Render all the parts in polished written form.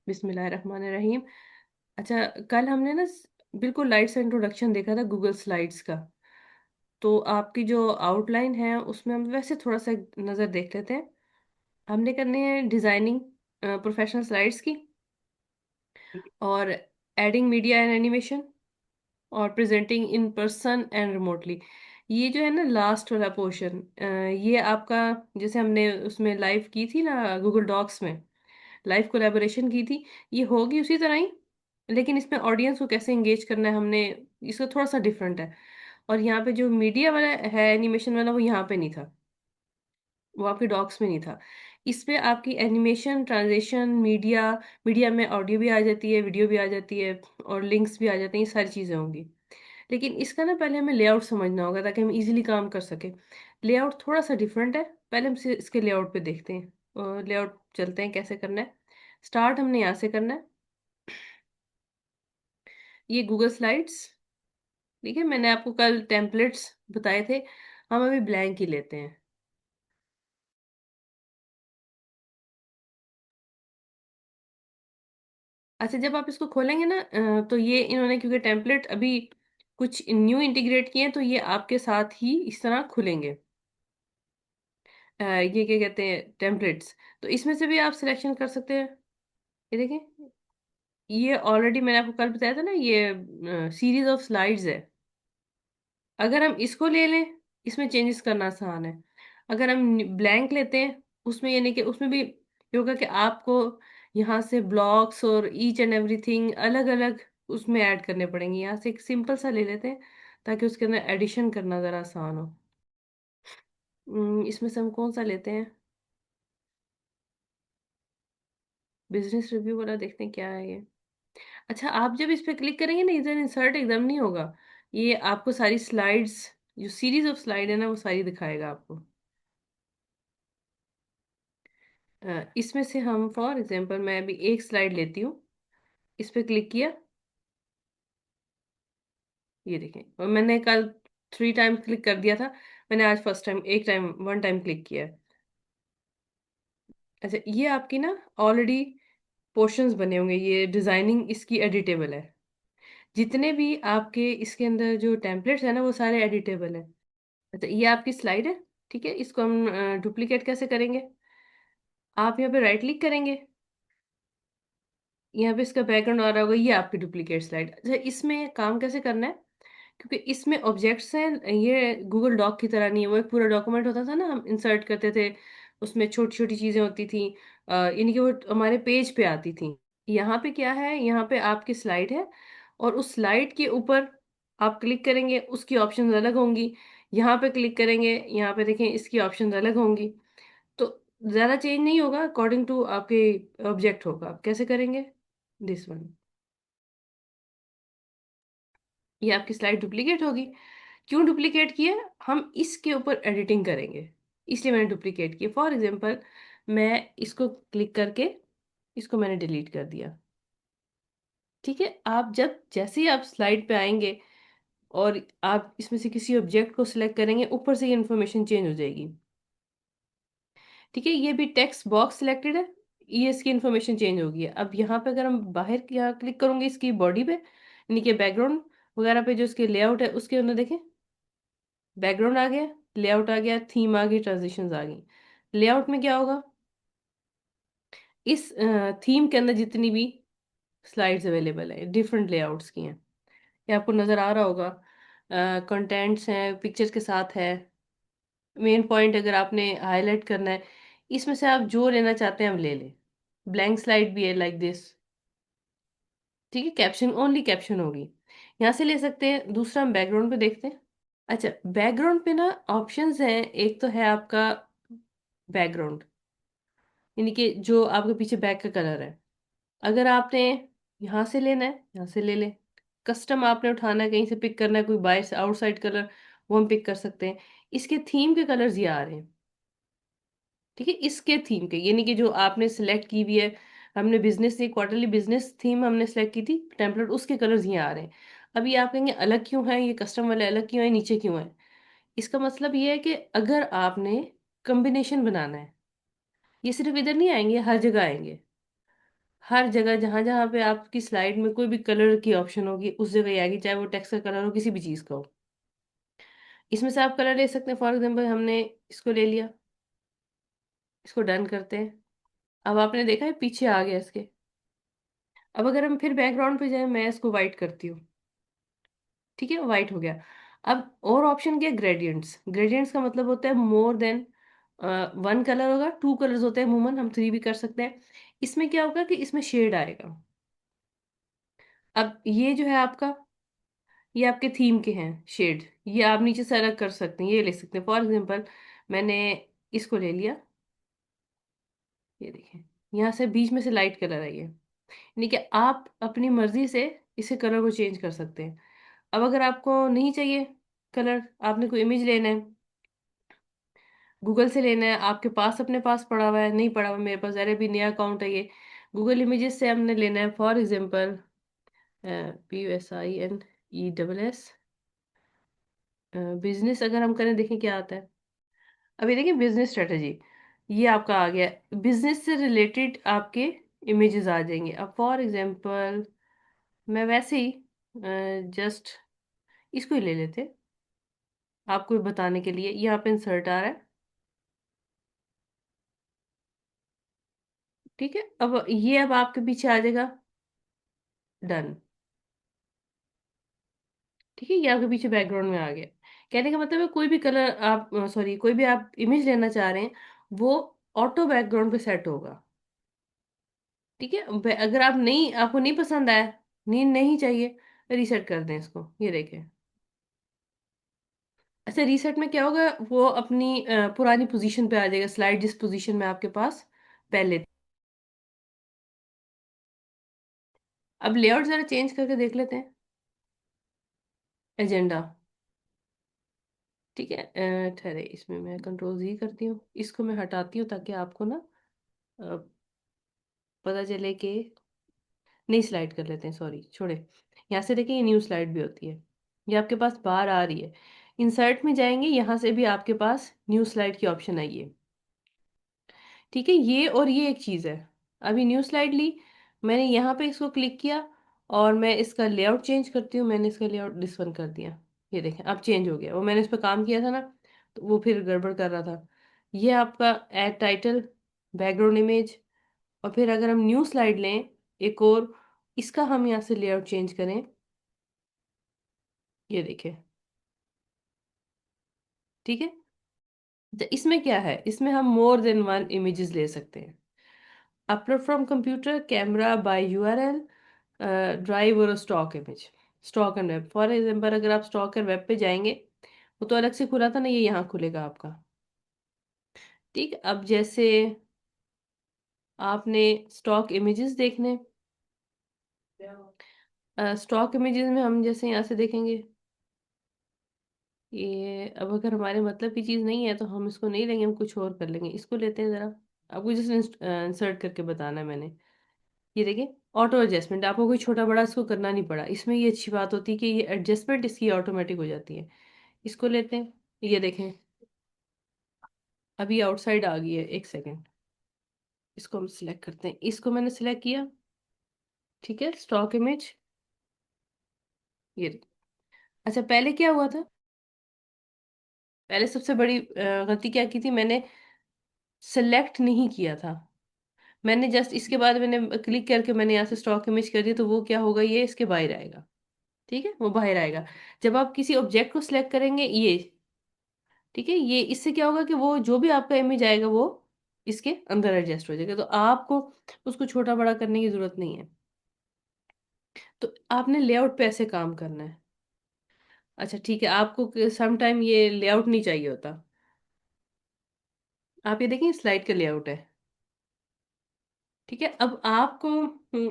बिस्मिल्लाहिर्रहमानिर्रहीम। अच्छा, कल हमने ना बिल्कुल लाइट सा इंट्रोडक्शन देखा था गूगल स्लाइड्स का। तो आपकी जो आउटलाइन है उसमें हम वैसे थोड़ा सा एक नज़र देख लेते हैं। हमने करने हैं डिज़ाइनिंग प्रोफेशनल स्लाइड्स की, और एडिंग मीडिया एंड एनिमेशन, और presenting in person and remotely. ये जो है ना लास्ट वाला पोर्शन, ये आपका, जैसे हमने उसमें लाइव की थी ना गूगल डॉक्स में, लाइव कोलैबोरेशन की थी, ये होगी उसी तरह ही। लेकिन इसमें ऑडियंस को कैसे एंगेज करना है, हमने इसका थोड़ा सा डिफरेंट है। और यहाँ पे जो मीडिया वाला है, एनिमेशन वाला, वो यहाँ पे नहीं था, वो आपके डॉक्स में नहीं था। इस पे आपकी एनिमेशन, ट्रांजिशन, मीडिया, मीडिया में ऑडियो भी आ जाती है, वीडियो भी आ जाती है, और लिंक्स भी आ जाते हैं, ये सारी चीज़ें होंगी। लेकिन इसका ना पहले हमें लेआउट समझना होगा ताकि हम इजीली काम कर सकें। लेआउट थोड़ा सा डिफरेंट है, पहले हम इसके लेआउट पे देखते हैं। लेआउट चलते हैं कैसे करना है। स्टार्ट हमने यहाँ से करना है। ये गूगल स्लाइड्स, ठीक है, मैंने आपको कल टेम्पलेट्स बताए थे, हम अभी ब्लैंक ही लेते हैं। अच्छा, जब आप इसको खोलेंगे ना, तो ये इन्होंने क्योंकि टेम्पलेट अभी कुछ न्यू इंटीग्रेट किए हैं, तो ये आपके साथ ही इस तरह खुलेंगे। ये क्या कहते हैं, टेम्पलेट्स। तो इसमें से भी आप सिलेक्शन कर सकते हैं। ये देखें, ये ऑलरेडी मैंने आपको कल बताया था ना, ये सीरीज ऑफ स्लाइड्स है। अगर हम इसको ले लें, इसमें चेंजेस करना आसान है। अगर हम ब्लैंक लेते हैं, उसमें यानी कि उसमें भी ये होगा कि आपको यहाँ से ब्लॉक्स और ईच एंड एवरीथिंग अलग अलग उसमें ऐड करने पड़ेंगे। यहाँ से एक सिंपल सा ले लेते हैं ताकि उसके अंदर एडिशन करना ज़रा आसान हो। इसमें से हम कौन सा लेते हैं, बिजनेस रिव्यू वाला देखते हैं क्या है ये। अच्छा, आप जब इस पे क्लिक करेंगे ना, इधर इंसर्ट एकदम नहीं होगा, ये आपको सारी स्लाइड्स, जो सीरीज ऑफ स्लाइड है ना, वो सारी दिखाएगा आपको। इसमें से हम फॉर एग्जांपल, मैं अभी एक स्लाइड लेती हूँ, इस पे क्लिक किया, ये देखें, और मैंने कल 3 टाइम क्लिक कर दिया था, मैंने आज फर्स्ट टाइम, एक टाइम, 1 टाइम क्लिक किया है। अच्छा, ये आपकी ना ऑलरेडी पोर्शंस बने होंगे, ये डिजाइनिंग इसकी एडिटेबल है। जितने भी आपके इसके अंदर जो टेम्पलेट्स है ना, वो सारे एडिटेबल है। अच्छा, ये आपकी स्लाइड है, ठीक है, इसको हम डुप्लीकेट कैसे करेंगे। आप यहाँ पे राइट क्लिक करेंगे, यहाँ पे इसका बैकग्राउंड आ रहा होगा, ये आपकी डुप्लीकेट स्लाइड। अच्छा, इसमें काम कैसे करना है, क्योंकि इसमें ऑब्जेक्ट्स हैं, ये गूगल डॉक की तरह नहीं है। वो एक पूरा डॉक्यूमेंट होता था ना, हम इंसर्ट करते थे, उसमें छोटी छोटी चीज़ें होती थी, यानी कि वो हमारे पेज पे आती थी। यहाँ पे क्या है, यहाँ पे आपकी स्लाइड है, और उस स्लाइड के ऊपर आप क्लिक करेंगे, उसकी ऑप्शंस अलग होंगी। यहाँ पे क्लिक करेंगे, यहाँ पे देखें, इसकी ऑप्शंस अलग होंगी। तो ज़्यादा चेंज नहीं होगा, अकॉर्डिंग टू आपके ऑब्जेक्ट होगा। आप कैसे करेंगे, दिस वन, ये आपकी स्लाइड डुप्लीकेट होगी। क्यों डुप्लीकेट किया, हम इसके ऊपर एडिटिंग करेंगे, इसलिए मैंने डुप्लीकेट किया। फॉर एग्जांपल, मैं इसको क्लिक करके इसको मैंने डिलीट कर दिया। ठीक है, आप जब जैसे ही आप स्लाइड पे आएंगे और आप इसमें से किसी ऑब्जेक्ट को सिलेक्ट करेंगे, ऊपर से ये इन्फॉर्मेशन चेंज हो जाएगी। ठीक है, ये भी टेक्स्ट बॉक्स सिलेक्टेड है, ये इसकी इन्फॉर्मेशन चेंज होगी। अब यहाँ पे अगर हम बाहर यहाँ क्लिक करूंगे इसकी बॉडी पे, यानी कि बैकग्राउंड वगैरह पे, जो इसके लेआउट है उसके अंदर देखें, बैकग्राउंड आ गया, लेआउट आ गया, थीम आ गई, ट्रांजिशंस आ गई। लेआउट में क्या होगा, इस थीम के अंदर जितनी भी स्लाइड्स अवेलेबल है, डिफरेंट लेआउट्स की हैं, ये आपको नज़र आ रहा होगा। कंटेंट्स हैं, पिक्चर्स के साथ है, मेन पॉइंट अगर आपने हाईलाइट करना है, इसमें से आप जो लेना चाहते हैं हम ले लें। ब्लैंक स्लाइड भी है लाइक दिस, ठीक है, कैप्शन, ओनली कैप्शन होगी, यहाँ से ले सकते हैं। दूसरा हम बैकग्राउंड पे देखते हैं। अच्छा, बैकग्राउंड पे ना ऑप्शंस हैं, एक तो है आपका बैकग्राउंड, यानी कि जो आपके पीछे बैक का कलर है। अगर आपने यहाँ से लेना है, यहाँ से ले लें। कस्टम आपने उठाना है, कहीं से पिक करना है, कोई बाहर आउटसाइड कलर, वो हम पिक कर सकते हैं। इसके थीम के कलर्स ये आ रहे हैं, ठीक है, इसके थीम के, यानी कि जो आपने सेलेक्ट की हुई है, हमने बिजनेस से क्वार्टरली बिजनेस थीम हमने सेलेक्ट की थी टेम्पलेट, उसके कलर्स ये आ रहे हैं। अभी आप कहेंगे अलग क्यों है, ये कस्टम वाले अलग क्यों है, नीचे क्यों है। इसका मतलब ये है कि अगर आपने कॉम्बिनेशन बनाना है, ये सिर्फ इधर नहीं आएंगे, हर जगह आएंगे। हर जगह जहां जहां पे आपकी स्लाइड में कोई भी कलर की ऑप्शन होगी उस जगह ही आएगी, चाहे वो टेक्स्ट का कलर हो, किसी भी चीज का हो। इसमें से आप कलर ले सकते हैं। फॉर एग्जाम्पल हमने इसको ले लिया, इसको डन करते हैं। अब आपने देखा है पीछे आ गया इसके। अब अगर हम फिर बैकग्राउंड पे जाए, मैं इसको व्हाइट करती हूँ। ठीक है, व्हाइट हो गया। अब और ऑप्शन क्या, ग्रेडियंट्स। ग्रेडियंट्स का मतलब होता है मोर देन वन कलर होगा, टू कलर्स होते हैं अमूमन, हम थ्री भी कर सकते हैं। इसमें क्या होगा कि इसमें शेड आएगा। अब ये जो है आपका, ये आपके थीम के हैं शेड। ये आप नीचे से अलग कर सकते हैं, ये ले सकते हैं। फॉर एग्जाम्पल मैंने इसको ले लिया, ये देखिए, यहाँ से बीच में से लाइट कलर आई है। यानी कि आप अपनी मर्जी से इसे कलर को चेंज कर सकते हैं। अब अगर आपको नहीं चाहिए कलर, आपने कोई इमेज लेना है, गूगल से लेना है, आपके पास अपने पास पड़ा हुआ है, नहीं पड़ा हुआ मेरे पास, अरे भी नया अकाउंट है ये, गूगल इमेजेस से हमने लेना है। फॉर एग्जाम्पल PUSINESS बिजनेस अगर हम करें, देखें क्या आता है। अभी देखिए बिजनेस स्ट्रेटेजी, ये आपका आ गया। बिजनेस से रिलेटेड आपके इमेजेस आ जाएंगे। अब फॉर एग्जांपल मैं वैसे ही जस्ट इसको ही ले लेते हैं, आपको बताने के लिए। यहाँ पे इंसर्ट आ रहा है। ठीक है, अब ये अब आपके पीछे आ जाएगा, डन। ठीक है, ये आपके पीछे बैकग्राउंड में आ गया। कहने का मतलब है कोई भी कलर आप, सॉरी, कोई भी आप इमेज लेना चाह रहे हैं, वो ऑटो बैकग्राउंड पे सेट होगा। ठीक है, अगर आप नहीं, आपको नहीं पसंद आया, नींद नहीं चाहिए, रीसेट कर दें इसको, ये देखें। अच्छा, रीसेट में क्या होगा, वो अपनी पुरानी पोजीशन पे आ जाएगा, स्लाइड जिस पोजीशन में आपके पास पहले थी। अब लेआउट जरा चेंज करके देख लेते हैं, एजेंडा। ठीक है, ठहरे, इसमें मैं कंट्रोल Z करती हूँ, इसको मैं हटाती हूँ ताकि आपको ना अ, पता चले कि नई स्लाइड कर लेते हैं। सॉरी, छोड़े। यहाँ से देखिए, ये न्यू स्लाइड भी होती है, ये आपके पास बाहर आ रही है। इंसर्ट में जाएंगे, यहाँ से भी आपके पास न्यू स्लाइड की ऑप्शन आई है। ठीक है, ये और ये एक चीज़ है। अभी न्यू स्लाइड ली, मैंने यहाँ पे इसको क्लिक किया और मैं इसका लेआउट चेंज करती हूँ। मैंने इसका लेआउट दिस वन कर दिया, ये देखें अब चेंज हो गया। वो मैंने इस पर काम किया था ना, तो वो फिर गड़बड़ कर रहा था। ये आपका ऐड टाइटल, बैकग्राउंड इमेज। और फिर अगर हम न्यू स्लाइड लें एक और, इसका हम यहाँ से लेआउट चेंज करें, ये देखें। ठीक है, तो इसमें क्या है, इसमें हम मोर देन वन इमेजेस ले सकते हैं। Upload from computer, camera, by URL, drive और stock image, stock and web. For example अगर आप स्टॉक एंड वेब पे जाएंगे, वो तो अलग से खुला था ना, ये यहाँ खुलेगा आपका। ठीक, अब जैसे आपने स्टॉक इमेजेस देखने, स्टॉक इमेजेस में हम जैसे यहाँ से देखेंगे, ये अब अगर हमारे मतलब की चीज़ नहीं है तो हम इसको नहीं लेंगे, हम कुछ और कर लेंगे। इसको लेते हैं ज़रा, आपको जैसे इंसर्ट करके बताना है मैंने। ये देखिए, ऑटो एडजस्टमेंट, आपको कोई छोटा बड़ा इसको करना नहीं पड़ा। इसमें ये अच्छी बात होती है कि ये एडजस्टमेंट इसकी ऑटोमेटिक हो जाती है। इसको लेते हैं, ये देखें, अभी आउटसाइड आ गई है, एक सेकेंड। इसको हम सिलेक्ट करते हैं, इसको मैंने सिलेक्ट किया। ठीक है, स्टॉक इमेज, ये देखिए। अच्छा, पहले क्या हुआ था, पहले सबसे बड़ी गलती क्या की थी, मैंने सिलेक्ट नहीं किया था। मैंने जस्ट इसके बाद मैंने क्लिक करके मैंने यहाँ से स्टॉक इमेज कर दिया, तो वो क्या होगा, ये इसके बाहर आएगा। ठीक है, वो बाहर आएगा। जब आप किसी ऑब्जेक्ट को सिलेक्ट करेंगे, ये, ठीक है, ये इससे क्या होगा कि वो जो भी आपका इमेज आएगा वो इसके अंदर एडजस्ट हो जाएगा, तो आपको उसको छोटा बड़ा करने की जरूरत नहीं है। तो आपने लेआउट पे ऐसे काम करना है। अच्छा ठीक है, आपको सम टाइम ये लेआउट नहीं चाहिए होता। आप ये देखिए, स्लाइड का लेआउट है। ठीक है, अब आपको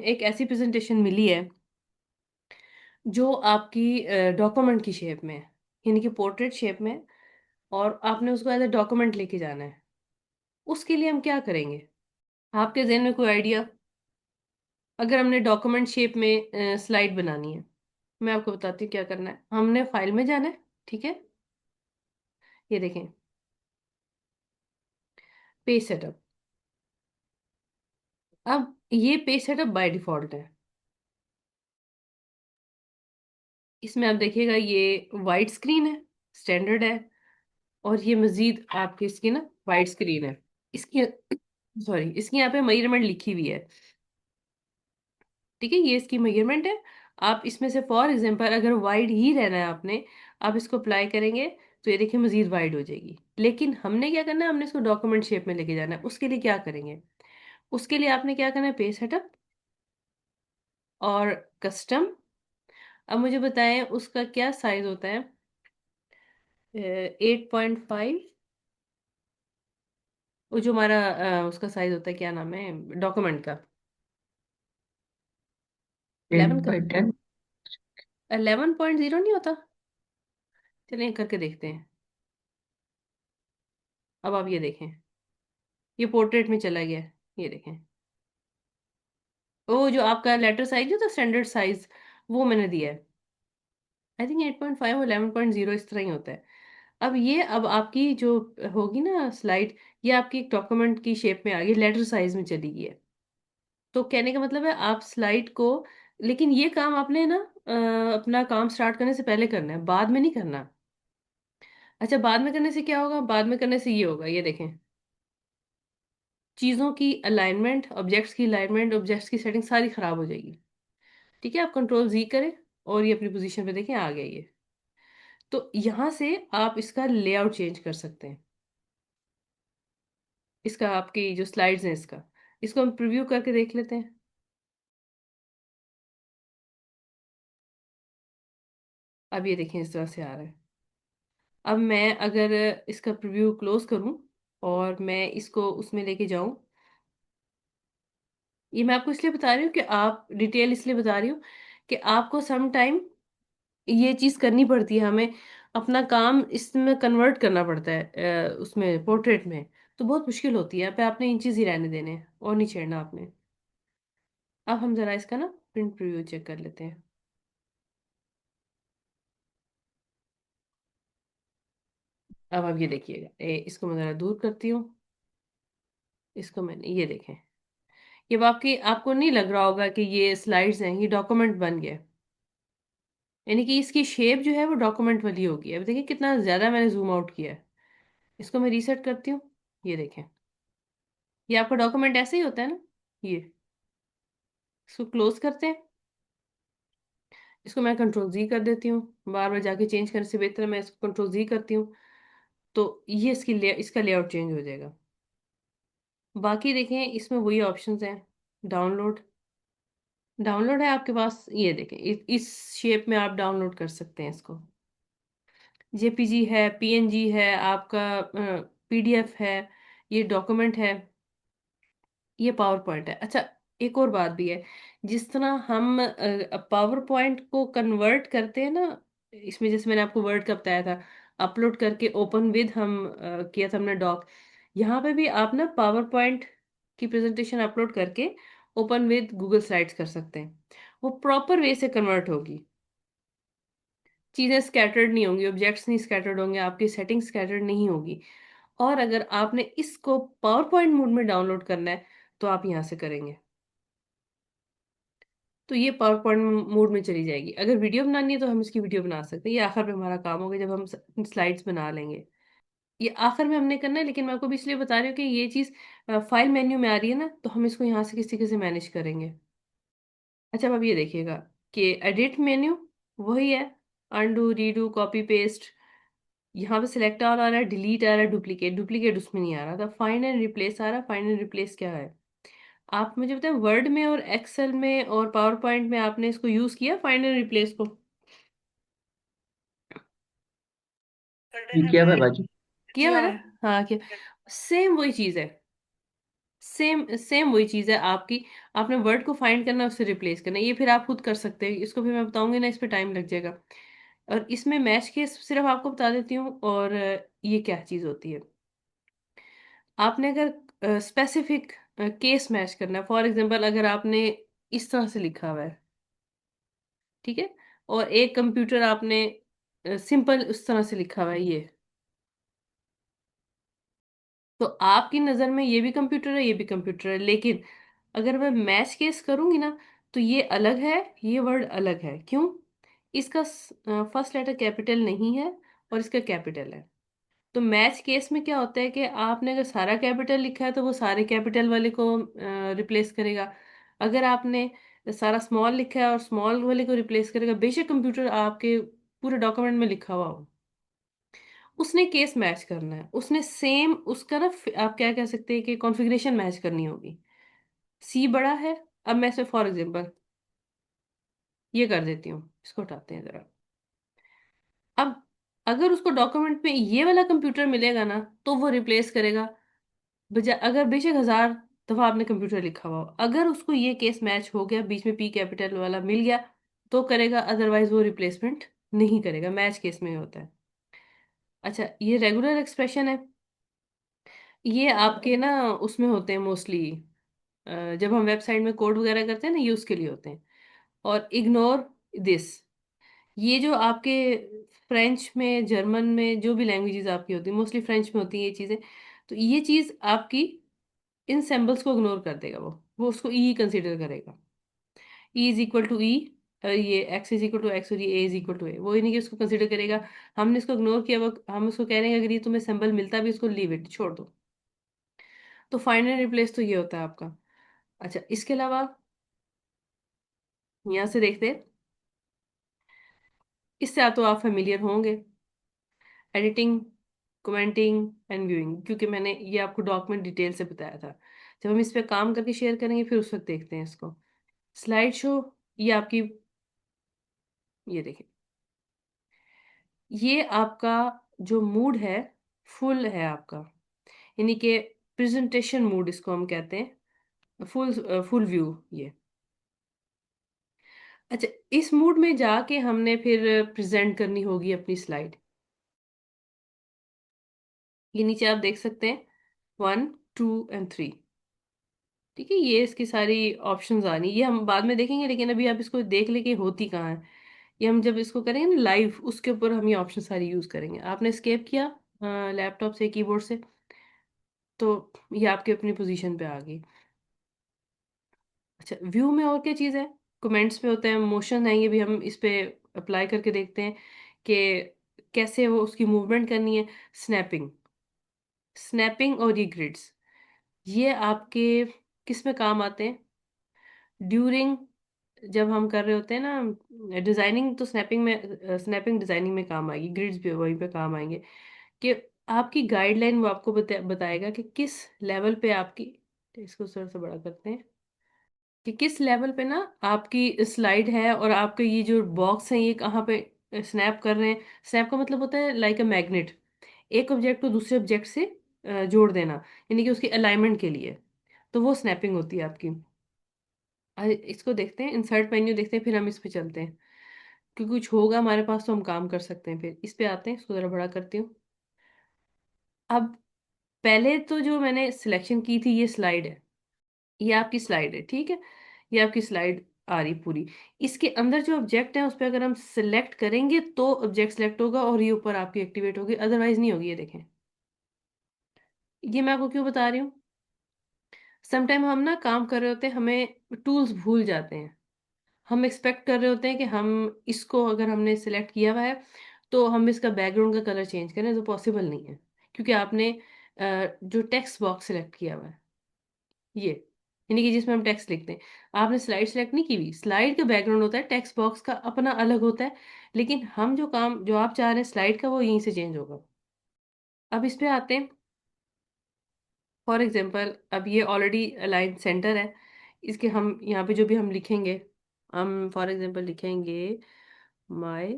एक ऐसी प्रेजेंटेशन मिली है जो आपकी डॉक्यूमेंट की शेप में है, यानी कि पोर्ट्रेट शेप में है, और आपने उसको एज ए डॉक्यूमेंट लेके जाना है। उसके लिए हम क्या करेंगे, आपके ज़हन में कोई आइडिया। अगर हमने डॉक्यूमेंट शेप में स्लाइड बनानी है, मैं आपको बताती हूँ क्या करना है। हमने फाइल में जाना है, ठीक है, ये देखें, पेज सेटअप। अब ये पेज सेटअप बाय डिफॉल्ट है। इसमें आप देखिएगा ये वाइट स्क्रीन है, स्टैंडर्ड है। और ये मजीद आपकी इसकी ना वाइट स्क्रीन है। इसकी सॉरी, इसकी यहाँ पे मेजरमेंट लिखी हुई है। ठीक है, ये इसकी मेजरमेंट है। आप इसमें से फॉर एग्जांपल अगर वाइड ही रहना है आपने, आप इसको अप्लाई करेंगे तो ये देखिए मजीद वाइड हो जाएगी। लेकिन हमने क्या करना है, हमने इसको डॉक्यूमेंट शेप में लेके जाना है। उसके लिए क्या करेंगे, उसके लिए आपने क्या करना है, पेज सेटअप और कस्टम। अब मुझे बताएं उसका क्या साइज होता है। 8.5। वो जो हमारा उसका साइज होता है, क्या नाम है डॉक्यूमेंट का, 11 का। 10 by 10। 11.0 नहीं होता। चलिए करके देखते हैं। अब आप ये देखें, ये पोर्ट्रेट में चला गया है। ये देखें, वो जो आपका लेटर साइज जो था स्टैंडर्ड साइज, वो मैंने दिया है। आई थिंक 8.5 और 11.0 इस तरह ही होता है। अब ये, अब आपकी जो होगी ना स्लाइड, ये आपकी एक डॉक्यूमेंट की शेप में आ गई, लेटर साइज में चली गई है। तो कहने का मतलब है आप स्लाइड को, लेकिन ये काम आपने ना अपना काम स्टार्ट करने से पहले करना है, बाद में नहीं करना। अच्छा, बाद में करने से क्या होगा, बाद में करने से ये होगा, ये देखें, चीज़ों की अलाइनमेंट, ऑब्जेक्ट्स की अलाइनमेंट, ऑब्जेक्ट्स की सेटिंग सारी खराब हो जाएगी। ठीक है, आप कंट्रोल जी करें और ये अपनी पोजीशन पे देखें आ गया ये। तो यहाँ से आप इसका लेआउट चेंज कर सकते हैं। इसका आपकी जो स्लाइड्स हैं इसका, इसको हम प्रीव्यू करके देख लेते हैं। अब ये देखें इस तरह से आ रहा है। अब मैं अगर इसका प्रीव्यू क्लोज करूं और मैं इसको उसमें लेके जाऊं, ये मैं आपको इसलिए बता रही हूँ कि आप डिटेल इसलिए बता रही हूँ कि आपको सम टाइम ये चीज करनी पड़ती है हमें, अपना काम इसमें कन्वर्ट करना पड़ता है उसमें पोर्ट्रेट में। तो बहुत मुश्किल होती है, पे आपने इन चीज ही रहने देने हैं और नहीं छेड़ना आपने। अब हम जरा इसका ना प्रिंट प्रीव्यू चेक कर लेते हैं। अब आप ये देखिएगा, इसको मैं जरा दूर करती हूँ। इसको मैंने, ये देखें, ये अब आपकी, आपको नहीं लग रहा होगा कि ये स्लाइड्स हैं, ये डॉक्यूमेंट बन गया। यानी कि इसकी शेप जो है वो डॉक्यूमेंट वाली होगी। अब देखिए कितना ज्यादा मैंने जूम आउट किया है। इसको मैं रीसेट करती हूँ। ये देखें, ये आपका डॉक्यूमेंट ऐसे ही होता है ना। ये, इसको क्लोज करते हैं। इसको मैं कंट्रोल जी कर देती हूँ। बार बार जाके चेंज करने से बेहतर है मैं इसको कंट्रोल जी करती हूँ। तो ये इसका लेआउट चेंज हो जाएगा। बाकी देखें इसमें वही ऑप्शंस हैं। डाउनलोड, डाउनलोड है आपके पास, ये देखें इस शेप में आप डाउनलोड कर सकते हैं इसको। जेपीजी है, पीएनजी है, आपका पीडीएफ है, ये डॉक्यूमेंट है, ये पावर पॉइंट है। अच्छा, एक और बात भी है। जिस तरह हम पावर पॉइंट को कन्वर्ट करते हैं ना, इसमें जैसे मैंने आपको वर्ड का बताया था, अपलोड करके ओपन विद हम किया था हमने डॉक। यहाँ पे भी आप ना पावर पॉइंट की प्रेजेंटेशन अपलोड करके ओपन विद गूगल स्लाइड्स कर सकते हैं। वो प्रॉपर वे से कन्वर्ट होगी, चीज़ें स्कैटर्ड नहीं होंगी, ऑब्जेक्ट्स नहीं स्कैटर्ड होंगे, आपकी सेटिंग स्कैटर्ड नहीं होगी। और अगर आपने इसको पावर पॉइंट मोड में डाउनलोड करना है तो आप यहाँ से करेंगे, तो ये पावर पॉइंट मोड में चली जाएगी। अगर वीडियो बनानी है तो हम इसकी वीडियो बना सकते हैं। ये आखिर में हमारा काम होगा जब हम स्लाइड्स बना लेंगे। ये आखिर में हमने करना है, लेकिन मैं आपको भी इसलिए बता रही हूँ कि ये चीज़ फाइल मेन्यू में आ रही है ना, तो हम इसको यहाँ से किस तरीके से मैनेज करेंगे। अच्छा, अब आप ये देखिएगा कि एडिट मेन्यू वही है, अनडू, रीडू, कॉपी पेस्ट। यहाँ पे सिलेक्ट ऑल आ रहा है, डिलीट आ रहा है, डुप्लीकेट, डुप्लीकेट उसमें नहीं आ रहा था, फाइंड एंड रिप्लेस आ रहा है। फाइंड एंड रिप्लेस क्या है, आप मुझे बताएं वर्ड में और एक्सेल में और पावर पॉइंट में आपने इसको यूज किया फाइंड एंड रिप्लेस को। ये क्या है बाजी? किया मैंने, हाँ किया। सेम वही चीज है, सेम सेम वही चीज है आपकी। आपने वर्ड को फाइंड करना है, उससे रिप्लेस करना है। ये फिर आप खुद कर सकते हैं, इसको फिर मैं बताऊंगी ना, इस पे टाइम लग जाएगा। और इसमें मैच केस सिर्फ आपको बता देती हूँ। और ये क्या चीज होती है, आपने अगर स्पेसिफिक केस मैच करना है, फॉर एग्जांपल अगर आपने इस तरह से लिखा हुआ है, ठीक है, और एक कंप्यूटर आपने सिंपल उस तरह से लिखा हुआ है ये, तो आपकी नजर में ये भी कंप्यूटर है, ये भी कंप्यूटर है, लेकिन अगर मैं मैच केस करूंगी ना, तो ये अलग है, ये वर्ड अलग है। क्यों? इसका फर्स्ट लेटर कैपिटल नहीं है और इसका कैपिटल है। तो मैच केस में क्या होता है कि आपने अगर सारा कैपिटल लिखा है तो वो सारे कैपिटल वाले को रिप्लेस करेगा। अगर आपने सारा स्मॉल लिखा है और स्मॉल वाले को रिप्लेस करेगा, बेशक कंप्यूटर आपके पूरे डॉक्यूमेंट में लिखा हुआ हो। उसने केस मैच करना है, उसने सेम उसका ना आप क्या कह सकते हैं कि कॉन्फ़िगरेशन मैच करनी होगी। सी बड़ा है। अब मैं इसमें फॉर एग्जांपल ये कर देती हूँ, इसको हटाते हैं जरा। अब अगर उसको डॉक्यूमेंट में ये वाला कंप्यूटर मिलेगा ना, तो वो रिप्लेस करेगा। बजाय अगर बेशक 1000 दफा आपने कंप्यूटर लिखा हुआ हो, अगर उसको ये केस मैच हो गया, बीच में पी कैपिटल वाला मिल गया, तो करेगा, अदरवाइज वो रिप्लेसमेंट नहीं करेगा। मैच केस में होता है। अच्छा, ये रेगुलर एक्सप्रेशन है। ये आपके ना उसमें होते हैं मोस्टली, जब हम वेबसाइट में कोड वगैरह करते हैं ना, ये उसके लिए होते हैं। और इग्नोर दिस, ये जो आपके फ्रेंच में, जर्मन में, जो भी लैंग्वेजेस आपकी होती है, मोस्टली फ्रेंच में होती है ये चीज़ें। तो ये चीज़ आपकी इन सिंबल्स को इग्नोर कर देगा। वो उसको ई कंसीडर करेगा। E is equal to E, ये x is equal to x और ये A is equal to A, वो ही नहीं कि उसको कंसीडर करेगा। हमने इसको इग्नोर किया, वो हम उसको कह रहे हैं अगर ये तुम्हें सिंबल मिलता भी, इसको लीव इट, छोड़ दो। तो फाइनल रिप्लेस तो ये होता है आपका। अच्छा, इसके अलावा यहाँ से देखते हैं, इससे आप तो आप फेमिलियर होंगे, एडिटिंग, कमेंटिंग एंड व्यूइंग, क्योंकि मैंने ये आपको डॉक्यूमेंट डिटेल से बताया था। जब हम इस पे काम करके शेयर करेंगे फिर उस वक्त देखते हैं इसको। स्लाइड शो, ये आपकी, ये देखिए, ये आपका जो मूड है, फुल है आपका, यानी कि प्रेजेंटेशन मूड इसको हम कहते हैं, फुल फुल व्यू ये। अच्छा, इस मूड में जाके हमने फिर प्रेजेंट करनी होगी अपनी स्लाइड। ये नीचे आप देख सकते हैं, 1, 2 एंड 3। ठीक है, ये इसकी सारी ऑप्शंस आ रही, ये हम बाद में देखेंगे, लेकिन अभी आप इसको देख लेके होती कहाँ है। ये हम जब इसको करेंगे ना लाइव, उसके ऊपर हम ये ऑप्शन सारी यूज करेंगे। आपने स्केप किया लैपटॉप से, कीबोर्ड से, तो ये आपके अपनी पोजीशन पे आ गई। अच्छा, व्यू में और क्या चीज़ है? कमेंट्स पे होते हैं, मोशन है, ये भी हम इस पे अप्लाई करके देखते हैं कि कैसे वो उसकी मूवमेंट करनी है। स्नैपिंग, स्नैपिंग और ये ग्रिड्स, ये आपके किस में काम आते हैं? ड्यूरिंग, जब हम कर रहे होते हैं ना डिजाइनिंग, तो स्नैपिंग में, स्नैपिंग डिजाइनिंग में काम आएगी, ग्रिड्स भी वहीं पे काम आएंगे। कि आपकी गाइडलाइन वो आपको बताएगा कि किस लेवल पे आपकी, इसको थोड़ा सा बड़ा करते हैं, कि किस लेवल पे ना आपकी स्लाइड है, और आपके ये जो बॉक्स हैं ये कहाँ पे स्नैप कर रहे हैं। स्नैप का मतलब होता है लाइक अ मैग्नेट, एक ऑब्जेक्ट को दूसरे ऑब्जेक्ट से जोड़ देना, यानी कि उसकी अलाइनमेंट के लिए। तो वो स्नैपिंग होती है आपकी। इसको देखते हैं, इंसर्ट मेन्यू देखते हैं, फिर हम इस पे चलते हैं, क्योंकि कुछ होगा हमारे पास तो हम काम कर सकते हैं। फिर इस पे आते हैं, इसको ज़रा बड़ा करती हूँ। अब पहले तो जो मैंने सिलेक्शन की थी, ये स्लाइड है, ये आपकी स्लाइड है, ठीक है। ये आपकी स्लाइड आ रही पूरी। इसके अंदर जो ऑब्जेक्ट है उस पर अगर हम सिलेक्ट करेंगे तो ऑब्जेक्ट सिलेक्ट होगा और ये ऊपर आपकी एक्टिवेट होगी, अदरवाइज नहीं होगी। ये देखें, ये मैं आपको क्यों बता रही हूँ। समटाइम हम ना काम कर रहे होते हैं, हमें टूल्स भूल जाते हैं। हम एक्सपेक्ट कर रहे होते हैं कि हम इसको अगर हमने सिलेक्ट किया हुआ है तो हम इसका बैकग्राउंड का कलर चेंज करें, तो पॉसिबल नहीं है, क्योंकि आपने जो टेक्स्ट बॉक्स सिलेक्ट किया हुआ है, ये यानी कि जिसमें हम टेक्स्ट लिखते हैं, आपने स्लाइड सेलेक्ट नहीं की हुई। स्लाइड का बैकग्राउंड होता है, टेक्स्ट बॉक्स का अपना अलग होता है, लेकिन हम जो काम जो आप चाह रहे हैं स्लाइड का, वो यहीं से चेंज होगा। अब इस पे आते हैं, फॉर एग्जांपल अब ये ऑलरेडी अलाइन सेंटर है। इसके हम यहाँ पे जो भी हम लिखेंगे, हम फॉर एग्जांपल लिखेंगे माय,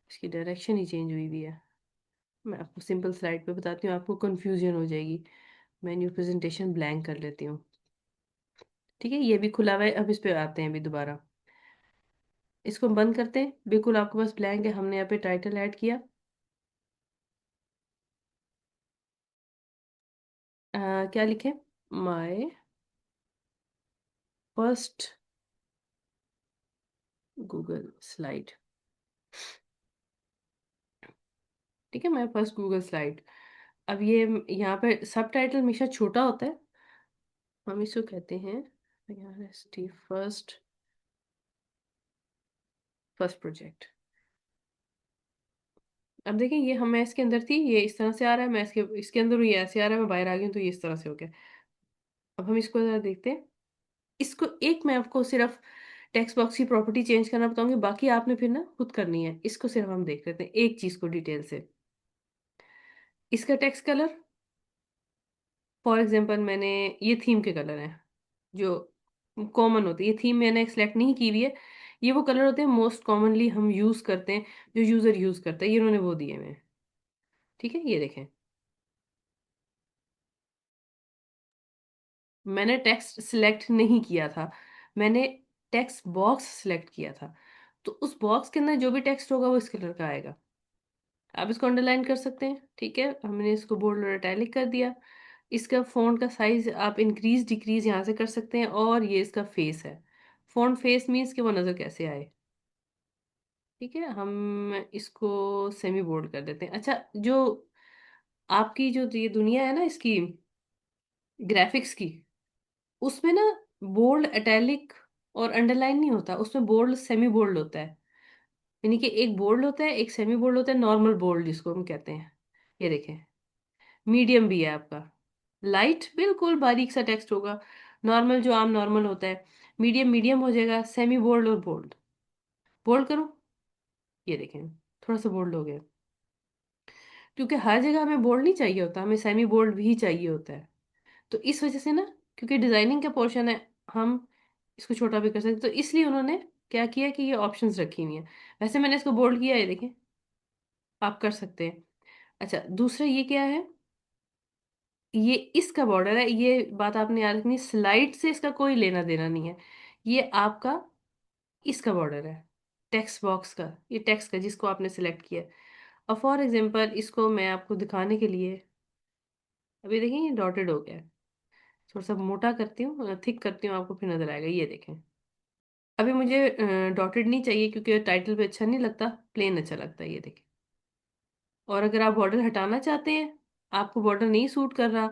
इसकी डायरेक्शन ही चेंज हुई हुई है। मैं आपको सिंपल स्लाइड पे बताती हूँ, आपको कंफ्यूजन हो जाएगी। मैं न्यू प्रेजेंटेशन ब्लैंक कर लेती हूँ। ठीक है, ये भी खुला हुआ है। अब इस पे आते हैं अभी दोबारा, इसको हम बंद करते हैं, बिल्कुल आपके पास ब्लैंक है। हमने यहाँ पे टाइटल ऐड किया, क्या लिखें? My first Google slide. ठीक है, माय फर्स्ट गूगल स्लाइड। अब ये यहाँ पे सब टाइटल हमेशा छोटा होता है, हम इसको कहते हैं IRST, फर्स्ट फर्स्ट प्रोजेक्ट। अब देखें, ये हम, मैं इसके अंदर थी, ये इस तरह से आ रहा है, मैं इसके इसके अंदर हूँ, ये ऐसे आ रहा है, मैं बाहर आ गई हूँ, तो ये इस तरह से हो गया। अब हम इसको जरा देखते हैं। इसको एक, मैं आपको सिर्फ टेक्स्ट बॉक्स की प्रॉपर्टी चेंज करना बताऊंगी, बाकी आपने फिर ना खुद करनी है। इसको सिर्फ हम देख लेते हैं एक चीज को डिटेल से। इसका टेक्स्ट कलर, फॉर एग्जांपल मैंने, ये थीम के कलर हैं जो कॉमन होते हैं, ये थीम मैंने सेलेक्ट नहीं की हुई है। ये वो कलर होते हैं मोस्ट कॉमनली हम यूज करते हैं, जो यूजर यूज करता है, ये उन्होंने वो दिए हुए हैं। ठीक है, ये देखें, मैंने टेक्स्ट सिलेक्ट नहीं किया था, मैंने टेक्स्ट बॉक्स सिलेक्ट किया था। तो उस बॉक्स के अंदर जो भी टेक्स्ट होगा वो इस कलर का आएगा। आप इसको अंडरलाइन कर सकते हैं। ठीक है, हमने इसको बोल्ड और इटैलिक कर दिया। इसका फ़ॉन्ट का साइज आप इंक्रीज डिक्रीज यहाँ से कर सकते हैं, और ये इसका फेस है। फ़ॉन्ट फेस मीन्स कि वो नज़र कैसे आए। ठीक है, हम इसको सेमी बोल्ड कर देते हैं। अच्छा, जो आपकी जो ये दुनिया है ना इसकी, ग्राफिक्स की, उसमें ना बोल्ड, इटैलिक और अंडरलाइन नहीं होता, उसमें बोल्ड सेमी बोल्ड होता है। यानी कि एक बोल्ड होता है, एक सेमी बोल्ड होता है, नॉर्मल बोल्ड जिसको हम कहते हैं। ये देखें, मीडियम भी है आपका, लाइट बिल्कुल बारीक सा टेक्स्ट होगा, नॉर्मल जो आम नॉर्मल होता है, मीडियम मीडियम हो जाएगा, सेमी बोल्ड और बोल्ड। बोल्ड करो, ये देखें, थोड़ा सा बोल्ड हो गया। क्योंकि हर जगह हमें बोल्ड नहीं चाहिए होता, हमें सेमी बोल्ड भी चाहिए होता है। तो इस वजह से ना, क्योंकि डिजाइनिंग का पोर्शन है, हम इसको छोटा भी कर सकते हैं, तो इसलिए उन्होंने क्या किया कि ये ऑप्शंस रखी हुई हैं। वैसे मैंने इसको बोल्ड किया है, देखें, आप कर सकते हैं। अच्छा, दूसरा ये क्या है, ये इसका बॉर्डर है, ये बात आपने याद रखनी, स्लाइड से इसका कोई लेना देना नहीं है। ये आपका इसका बॉर्डर है, टेक्स्ट बॉक्स का, ये टेक्स्ट का जिसको आपने सिलेक्ट किया है। और फॉर एग्जांपल इसको मैं आपको दिखाने के लिए, अभी देखें ये डॉटेड हो गया है, थोड़ा सा मोटा करती हूँ, थिक करती हूँ, आपको फिर नजर आएगा। ये देखें, अभी मुझे डॉटेड नहीं चाहिए क्योंकि टाइटल पे अच्छा नहीं लगता, प्लेन अच्छा लगता है। ये देखें, और अगर आप बॉर्डर हटाना चाहते हैं, आपको बॉर्डर नहीं सूट कर रहा,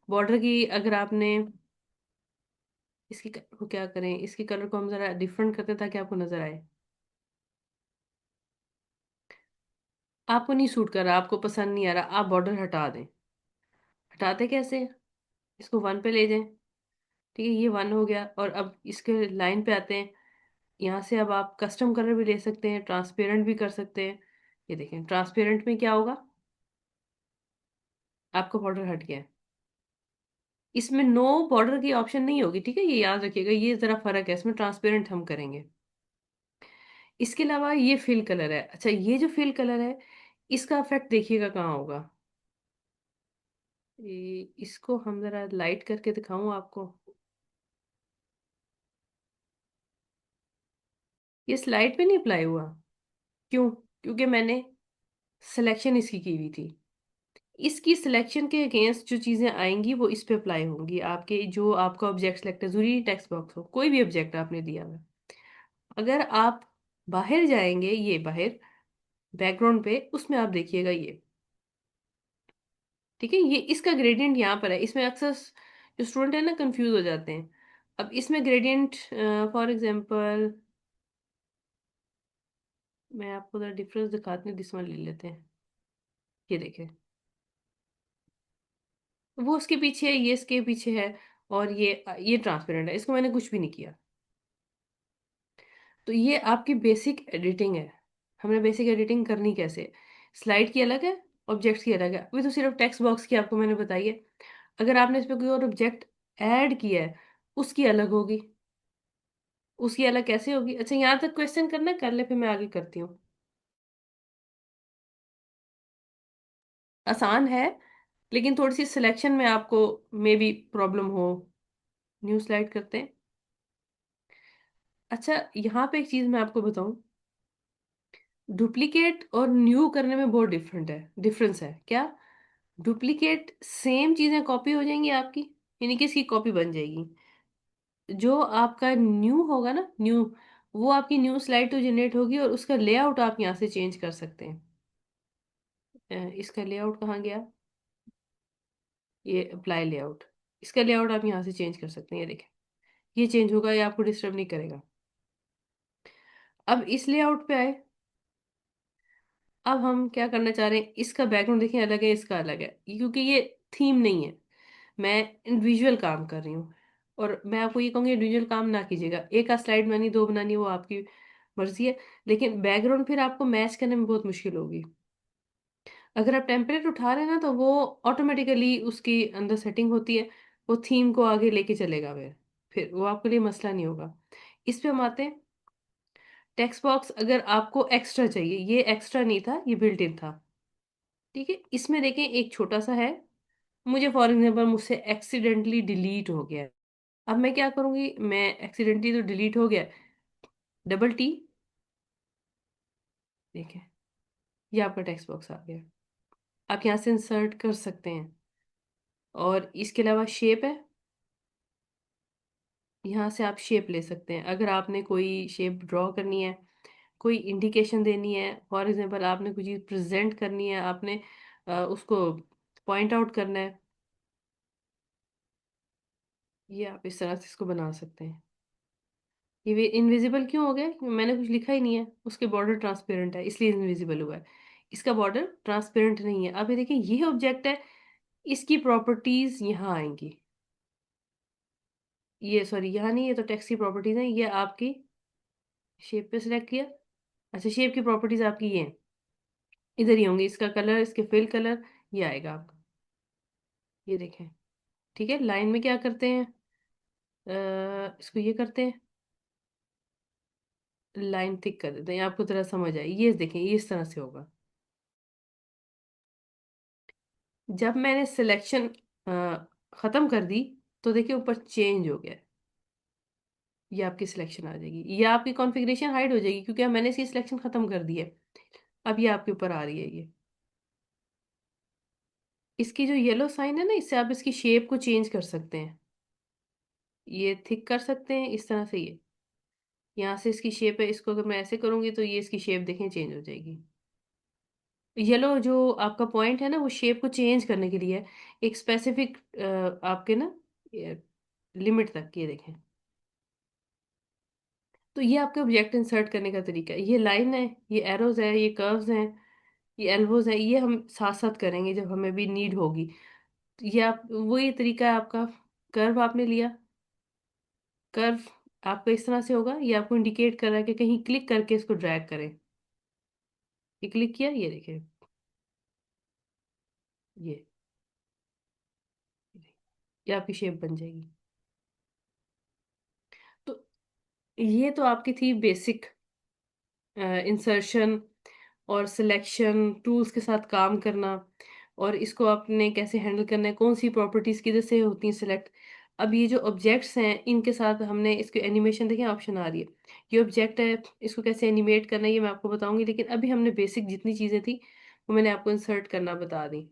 बॉर्डर की अगर आपने, इसकी कलर को क्या करें, इसकी कलर को हम जरा डिफरेंट करते हैं ताकि आपको नजर आए। आपको नहीं सूट कर रहा, आपको पसंद नहीं आ रहा, आप बॉर्डर हटा दें। हटाते कैसे, इसको वन पे ले जाएं। ठीक है, ये वन हो गया, और अब इसके लाइन पे आते हैं। यहाँ से अब आप कस्टम कलर भी ले सकते हैं, ट्रांसपेरेंट भी कर सकते हैं। ये देखें, ट्रांसपेरेंट में क्या होगा, आपका बॉर्डर हट गया है। इसमें नो बॉर्डर की ऑप्शन नहीं होगी। ठीक है, ये याद रखिएगा, ये जरा फर्क है, इसमें ट्रांसपेरेंट हम करेंगे। इसके अलावा ये फिल कलर है। अच्छा, ये जो फिल कलर है, इसका इफेक्ट देखिएगा कहाँ होगा। इसको हम जरा लाइट करके दिखाऊं आपको। ये स्लाइड पे नहीं अप्लाई हुआ, क्यों? क्योंकि मैंने सिलेक्शन इसकी की हुई थी। इसकी सिलेक्शन के अगेंस्ट जो चीजें आएंगी वो इस पे अप्लाई होंगी। आपके जो आपका ऑब्जेक्ट सिलेक्ट है, जरूरी टेक्स्ट बॉक्स हो, कोई भी ऑब्जेक्ट आपने दिया हुआ है, अगर आप बाहर जाएंगे, ये बाहर बैकग्राउंड पे, उसमें आप देखिएगा ये। ठीक है, ये इसका ग्रेडियंट यहाँ पर है। इसमें अक्सर जो स्टूडेंट है ना कंफ्यूज हो जाते हैं। अब इसमें ग्रेडियंट, फॉर एग्जांपल मैं आपको जरा डिफरेंस दिखाती हूँ, दिस वन ले लेते हैं। ये देखें, वो उसके पीछे है, ये इसके पीछे है, और ये ट्रांसपेरेंट है, इसको मैंने कुछ भी नहीं किया। तो ये आपकी बेसिक एडिटिंग है। हमने बेसिक एडिटिंग करनी कैसे, स्लाइड की अलग है, ऑब्जेक्ट्स की अलग है। अभी तो सिर्फ टेक्स्ट बॉक्स की आपको मैंने बताई है। अगर आपने इस पर कोई और ऑब्जेक्ट ऐड किया है, उसकी अलग होगी। उसकी अलग कैसे होगी? अच्छा, यहाँ तक क्वेश्चन करना है? कर ले, फिर मैं आगे करती हूँ। आसान है, लेकिन थोड़ी सी सिलेक्शन में आपको मे बी प्रॉब्लम हो। न्यू स्लाइड करते हैं। अच्छा, यहाँ पे एक चीज मैं आपको बताऊं, डुप्लीकेट और न्यू करने में बहुत डिफरेंस है क्या? डुप्लीकेट सेम चीजें कॉपी हो जाएंगी आपकी, यानी कि इसकी कॉपी बन जाएगी। जो आपका न्यू होगा ना, न्यू, वो आपकी न्यू स्लाइड तो जनरेट होगी, और उसका लेआउट आप यहाँ से चेंज कर सकते हैं। इसका लेआउट कहाँ गया, ये अप्लाई लेआउट। इसका लेआउट आप यहाँ से चेंज कर सकते हैं, ये देखें, ये चेंज होगा, ये आपको डिस्टर्ब नहीं करेगा। अब इस लेआउट पे आए। अब हम क्या करना चाह रहे हैं, इसका बैकग्राउंड देखिए अलग है, इसका अलग है, क्योंकि ये थीम नहीं है, मैं इंडिविजुअल काम कर रही हूँ। और मैं आपको ये कहूँगी इंडिविजुअल काम ना कीजिएगा, एक आध स्लाइड बनानी, दो बनानी, वो आपकी मर्जी है। लेकिन बैकग्राउंड फिर आपको मैच करने में बहुत मुश्किल होगी। अगर आप टेम्पलेट उठा रहे हैं ना, तो वो ऑटोमेटिकली उसकी अंदर सेटिंग होती है, वो थीम को आगे लेके चलेगा, फिर वो आपके लिए मसला नहीं होगा। इस पे हम आते हैं। टेक्स्ट बॉक्स अगर आपको एक्स्ट्रा चाहिए, ये एक्स्ट्रा नहीं था, ये बिल्ट इन था। ठीक है, इसमें देखें एक छोटा सा है, मुझे फॉर एग्जाम्पल मुझसे एक्सीडेंटली डिलीट हो गया है। अब मैं क्या करूंगी, मैं एक्सीडेंटली तो डिलीट हो गया, डबल टी, देखें, ये आपका टेक्स्ट बॉक्स आ गया। आप यहाँ से इंसर्ट कर सकते हैं। और इसके अलावा शेप है, यहाँ से आप शेप ले सकते हैं। अगर आपने कोई शेप ड्रॉ करनी है, कोई इंडिकेशन देनी है, फॉर एग्जांपल आपने कोई चीज़ प्रेजेंट करनी है, आपने उसको पॉइंट आउट करना है, ये आप इस तरह से इसको बना सकते हैं। ये इनविजिबल क्यों हो गया, मैंने कुछ लिखा ही नहीं है, उसके बॉर्डर ट्रांसपेरेंट है इसलिए इनविजिबल हुआ है। इसका बॉर्डर ट्रांसपेरेंट नहीं है। अब ये देखिए, ये ऑब्जेक्ट है, इसकी प्रॉपर्टीज यहाँ आएंगी। ये सॉरी, यहाँ नहीं, ये तो टेक्स्ट की प्रॉपर्टीज है, ये आपकी शेप पे सिलेक्ट किया। अच्छा, शेप की प्रॉपर्टीज आपकी ये हैं, इधर ही होंगी, इसका कलर, इसके फिल कलर, ये आएगा आपका, ये देखें। ठीक है, लाइन में क्या करते हैं, इसको ये करते हैं, लाइन थिक कर देते हैं, आपको तरह समझ आए, ये देखें, ये इस तरह से होगा। जब मैंने सिलेक्शन खत्म कर दी, तो देखिए ऊपर चेंज हो गया, ये आपकी सिलेक्शन आ जाएगी, ये आपकी कॉन्फ़िगरेशन हाइड हो जाएगी, क्योंकि अब मैंने इसकी सिलेक्शन खत्म कर दी है। अब ये आपके ऊपर आ रही है, ये इसकी जो येलो साइन है ना, इससे आप इसकी शेप को चेंज कर सकते हैं, ये थिक कर सकते हैं इस तरह से। ये यहाँ से इसकी शेप है, इसको अगर मैं ऐसे करूंगी तो ये इसकी शेप देखें चेंज हो जाएगी। येलो जो आपका पॉइंट है ना, वो शेप को चेंज करने के लिए है, एक स्पेसिफिक आपके ना लिमिट तक, ये देखें। तो ये आपके ऑब्जेक्ट इंसर्ट करने का तरीका है। ये लाइन है, ये एरोज है, ये कर्व्स हैं, ये एल्बोज है, ये हम साथ साथ करेंगे जब हमें भी नीड होगी। तो ये आप, वो ये तरीका है आपका। कर्व आपने लिया, कर्व आपका इस तरह से होगा, ये आपको इंडिकेट कर रहा है कि कहीं क्लिक करके इसको ड्रैग करें। ये क्लिक किया, ये देखें, ये ये आपकी शेप बन जाएगी। तो ये तो आपकी थी बेसिक इंसर्शन और सिलेक्शन, टूल्स के साथ काम करना, और इसको आपने कैसे हैंडल करना है, कौन सी प्रॉपर्टीज किधर से होती हैं सिलेक्ट। अब ये जो ऑब्जेक्ट्स हैं, इनके साथ हमने इसके एनिमेशन, देखें ऑप्शन आ रही है, ये ऑब्जेक्ट है, इसको कैसे एनिमेट करना है ये मैं आपको बताऊंगी, लेकिन अभी हमने बेसिक जितनी चीज़ें थी वो मैंने आपको इंसर्ट करना बता दी।